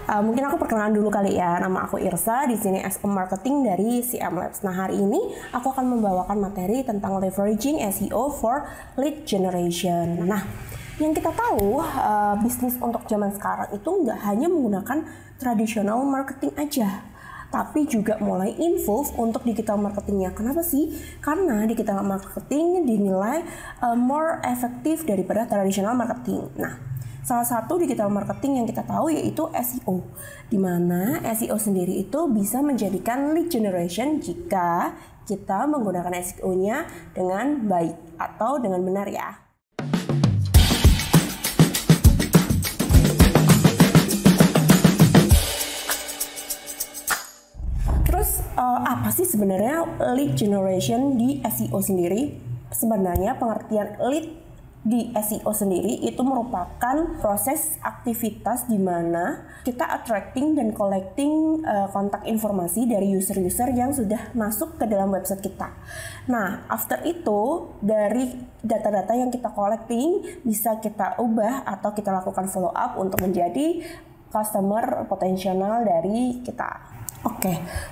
Mungkin aku perkenalan dulu kali ya. Nama aku Irsa, di sini SO Marketing dari CM Labs. Nah, hari ini aku akan membawakan materi tentang leveraging SEO for lead generation. Nah, yang kita tahu, bisnis untuk zaman sekarang itu nggak hanya menggunakan traditional marketing aja, tapi juga mulai involve untuk digital marketingnya. Kenapa sih? Karena digital marketing dinilai more efektif daripada traditional marketing. Nah, salah satu digital marketing yang kita tahu yaitu SEO, di mana SEO sendiri itu bisa menjadikan lead generation jika kita menggunakan SEO-nya dengan baik atau dengan benar ya. Terus apa sih sebenarnya lead generation di SEO sendiri? Sebenarnya pengertian lead di SEO sendiri itu merupakan proses aktivitas di mana kita attracting dan collecting kontak informasi dari user-user yang sudah masuk ke dalam website kita. Nah, after itu dari data-data yang kita collecting bisa kita ubah atau kita lakukan follow up untuk menjadi customer potensial dari kita.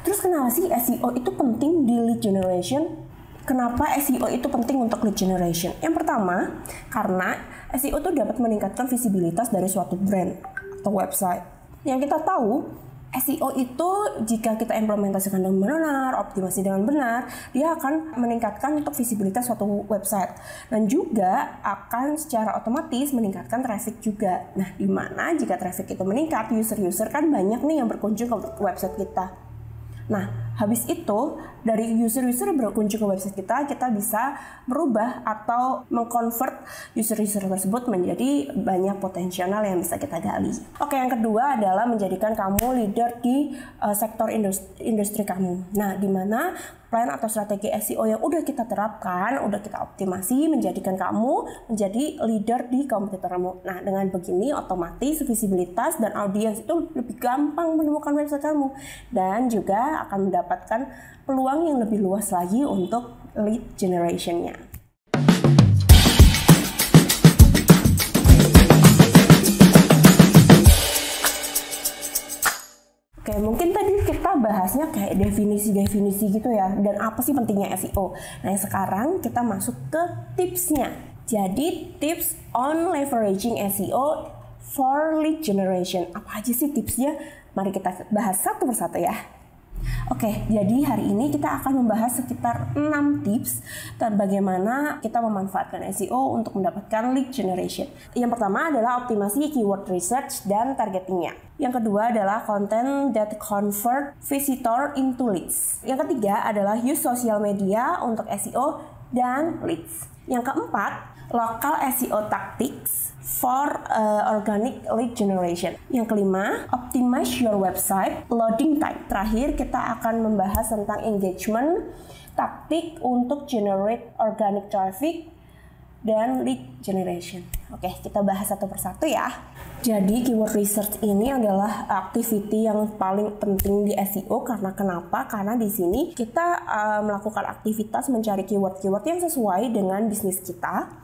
Terus kenapa sih SEO itu penting di lead generation? Kenapa SEO itu penting untuk lead generation? Yang pertama, karena SEO itu dapat meningkatkan visibilitas dari suatu brand atau website. Yang kita tahu, SEO itu jika kita implementasikan dengan benar, optimasi dengan benar, dia akan meningkatkan untuk visibilitas suatu website. Dan juga akan secara otomatis meningkatkan traffic juga. Nah, di mana jika traffic itu meningkat, user-user kan banyak nih yang berkunjung ke website kita. Nah, habis itu dari user-user berkunjung ke website kita bisa merubah atau mengkonvert user-user tersebut menjadi banyak potensial yang bisa kita gali. Yang kedua adalah menjadikan kamu leader di sektor industri kamu. Nah, di mana plan atau strategi SEO yang udah kita terapkan, udah kita optimasi menjadikan kamu menjadi leader di kompetitormu. Nah, dengan begini otomatis visibilitas dan audiens itu lebih gampang menemukan website kamu dan juga akan mendapatkan peluang yang lebih luas lagi untuk lead generation-nya. Mungkin tadi kita bahasnya kayak definisi-definisi gitu ya, dan apa sih pentingnya SEO. Nah, sekarang kita masuk ke tipsnya. Jadi, tips on leveraging SEO for lead generation. Apa aja sih tipsnya? Mari kita bahas satu persatu ya. Jadi hari ini kita akan membahas sekitar 6 tips tentang bagaimana kita memanfaatkan SEO untuk mendapatkan lead generation. Yang pertama adalah optimasi keyword research dan targetingnya. Yang kedua adalah content that convert visitor into leads. Yang ketiga adalah use social media untuk SEO dan leads. Yang keempat, local SEO tactics for organic lead generation. Yang kelima, optimize your website loading time. Terakhir, kita akan membahas tentang engagement, taktik untuk generate organic traffic dan lead generation. Kita bahas satu persatu ya. Jadi keyword research ini adalah activity yang paling penting di SEO karena kenapa? Karena di sini kita melakukan aktivitas mencari keyword-keyword yang sesuai dengan bisnis kita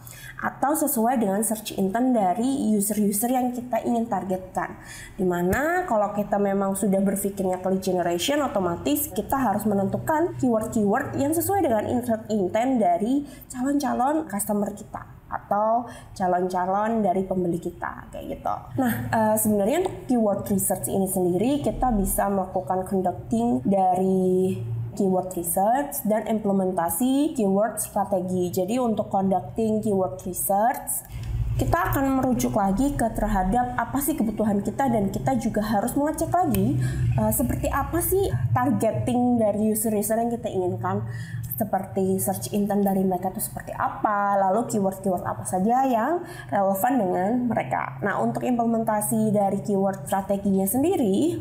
atau sesuai dengan search intent dari user-user yang kita ingin targetkan. Dimana kalau kita memang sudah berpikirnya ke lead generation, otomatis kita harus menentukan keyword-keyword yang sesuai dengan intent dari calon-calon customer kita atau calon-calon dari pembeli kita, kayak gitu. Nah, sebenarnya untuk keyword research ini sendiri kita bisa melakukan conducting dari keyword research dan implementasi keyword strategi. Jadi untuk conducting keyword research, kita akan merujuk lagi ke terhadap apa sih kebutuhan kita dan kita juga harus mengecek lagi seperti apa sih targeting dari user-user yang kita inginkan. Seperti search intent dari mereka itu seperti apa, lalu keyword-keyword apa saja yang relevan dengan mereka. Nah, untuk implementasi dari keyword strateginya sendiri,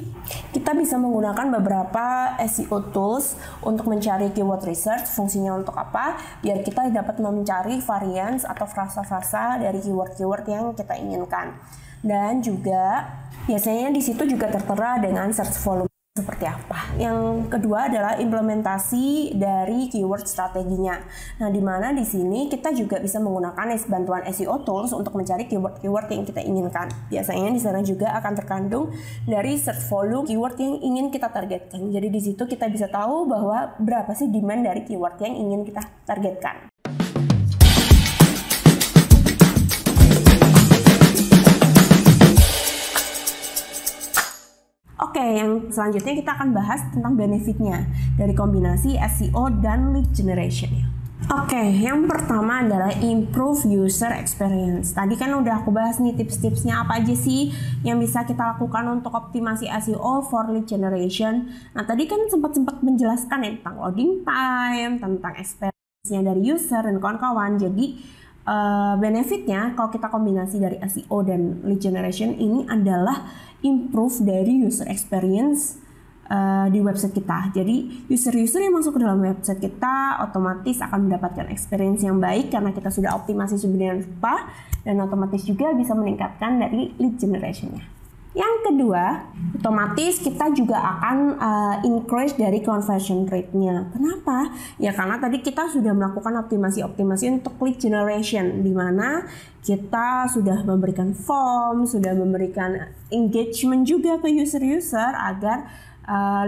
kita bisa menggunakan beberapa SEO tools untuk mencari keyword research. Fungsinya untuk apa? Biar kita dapat mencari varians atau frasa-frasa dari keyword-keyword yang kita inginkan. Dan juga biasanya di situ juga tertera dengan search volume. seperti apa. Yang kedua adalah implementasi dari keyword strateginya. Nah, di mana di sini kita juga bisa menggunakan bantuan SEO tools untuk mencari keyword-keyword yang kita inginkan. Biasanya di sana juga akan terkandung dari search volume keyword yang ingin kita targetkan. Jadi di situ kita bisa tahu bahwa berapa sih demand dari keyword yang ingin kita targetkan. Oke, yang selanjutnya kita akan bahas tentang benefitnya dari kombinasi SEO dan lead generation. Oke, yang pertama adalah improve user experience. Tadi kan udah aku bahas nih tips-tipsnya apa aja sih yang bisa kita lakukan untuk optimasi SEO for lead generation. Nah, tadi kan sempat menjelaskan ya tentang loading time, tentang experience-nya dari user dan kawan-kawan. Jadi benefitnya kalau kita kombinasi dari SEO dan lead generation ini adalah improve dari user experience di website kita. Jadi user-user yang masuk ke dalam website kita otomatis akan mendapatkan experience yang baik karena kita sudah optimasi sedemikian rupa, dan otomatis juga bisa meningkatkan dari lead generation-nya. Yang kedua, otomatis kita juga akan increase dari conversion rate-nya. Kenapa? Ya karena tadi kita sudah melakukan optimasi untuk lead generation, di mana kita sudah memberikan form, sudah memberikan engagement juga ke user-user agar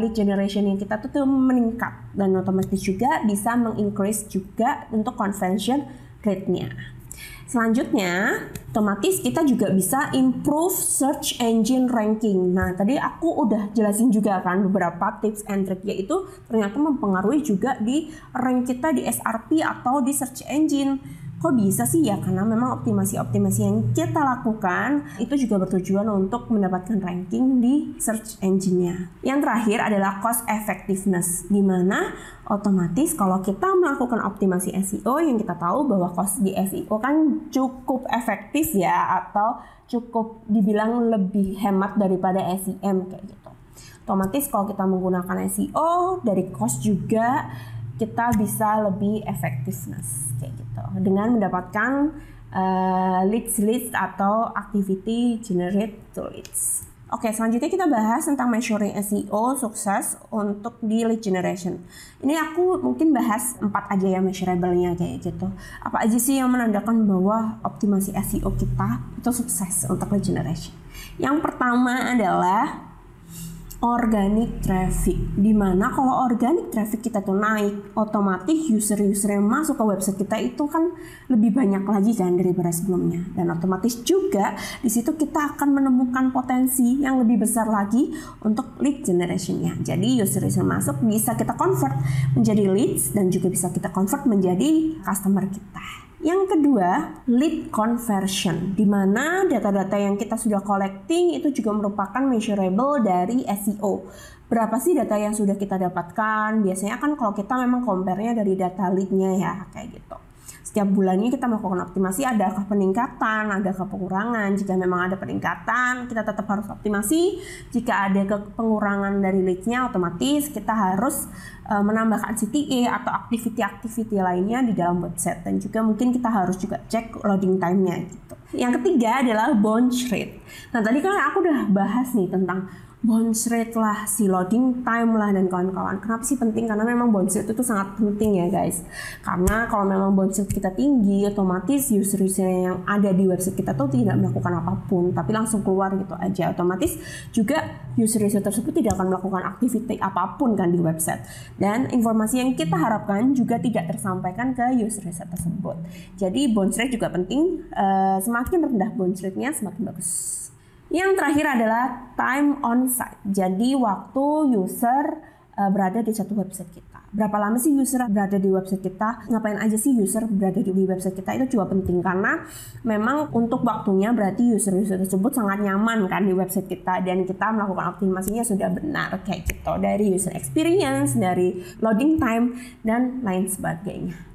lead generation yang kita tuh meningkat, dan otomatis juga bisa meng-increase juga untuk conversion rate-nya. Selanjutnya, otomatis kita juga bisa improve search engine ranking. Nah, tadi aku udah jelasin juga kan beberapa tips and trick, yaitu ternyata mempengaruhi juga di rank kita di SRP atau di search engine. Kok bisa sih? Ya karena memang optimasi-optimasi yang kita lakukan itu juga bertujuan untuk mendapatkan ranking di search engine-nya. Yang terakhir adalah cost effectiveness, di mana otomatis kalau kita melakukan optimasi SEO yang kita tahu bahwa cost di SEO kan cukup efektif ya, atau cukup dibilang lebih hemat daripada SEM kayak gitu. Otomatis kalau kita menggunakan SEO dari cost juga kita bisa lebih effectiveness kayak gitu dengan mendapatkan leads atau activity generate to leads. Oke, selanjutnya kita bahas tentang measuring SEO sukses untuk di lead generation. Ini aku mungkin bahas 4 aja ya measurable-nya kayak gitu. Apa aja sih yang menandakan bahwa optimasi SEO kita itu sukses untuk lead generation? Yang pertama adalah organic traffic, dimana kalau organic traffic kita tuh naik, otomatis user-user yang masuk ke website kita itu kan lebih banyak lagi kan daripada sebelumnya, dan otomatis juga di situ kita akan menemukan potensi yang lebih besar lagi untuk lead generation-nya. Jadi user-user masuk bisa kita convert menjadi leads dan juga bisa kita convert menjadi customer kita. Yang kedua, lead conversion, di mana data-data yang kita sudah collecting itu juga merupakan measurable dari SEO. Berapa sih data yang sudah kita dapatkan? Biasanya kan kalau kita memang compare-nya dari data lead-nya ya, kayak gitu. Setiap bulannya kita melakukan optimasi, adakah peningkatan, adakah pengurangan. Jika memang ada peningkatan, kita tetap harus optimasi. Jika ada pengurangan dari lead-nya, otomatis kita harus menambahkan CTA atau aktiviti-aktiviti lainnya di dalam website. Dan juga mungkin kita harus juga cek loading time-nya gitu. Yang ketiga adalah bounce rate. Nah, tadi kan aku udah bahas nih tentang bounce rate lah, si loading time lah, dan kawan-kawan. Kenapa sih penting? Karena memang bounce rate itu sangat penting ya guys. Karena kalau memang bounce rate kita tinggi, otomatis user-user yang ada di website kita tuh tidak melakukan apapun, tapi langsung keluar gitu aja. Otomatis juga user-user tersebut tidak akan melakukan aktivitas apapun kan di website. Dan informasi yang kita harapkan juga tidak tersampaikan ke user-user tersebut. Jadi bounce rate juga penting. Semakin rendah bounce rate-nya semakin bagus. Yang terakhir adalah time on site. Jadi waktu user berada di satu website kita. Berapa lama sih user berada di website kita? Ngapain aja sih user berada di website kita? Itu juga penting karena memang untuk waktunya berarti user-user tersebut sangat nyaman kan di website kita, dan kita melakukan optimasinya sudah benar kayak gitu. Dari user experience, dari loading time, dan lain sebagainya.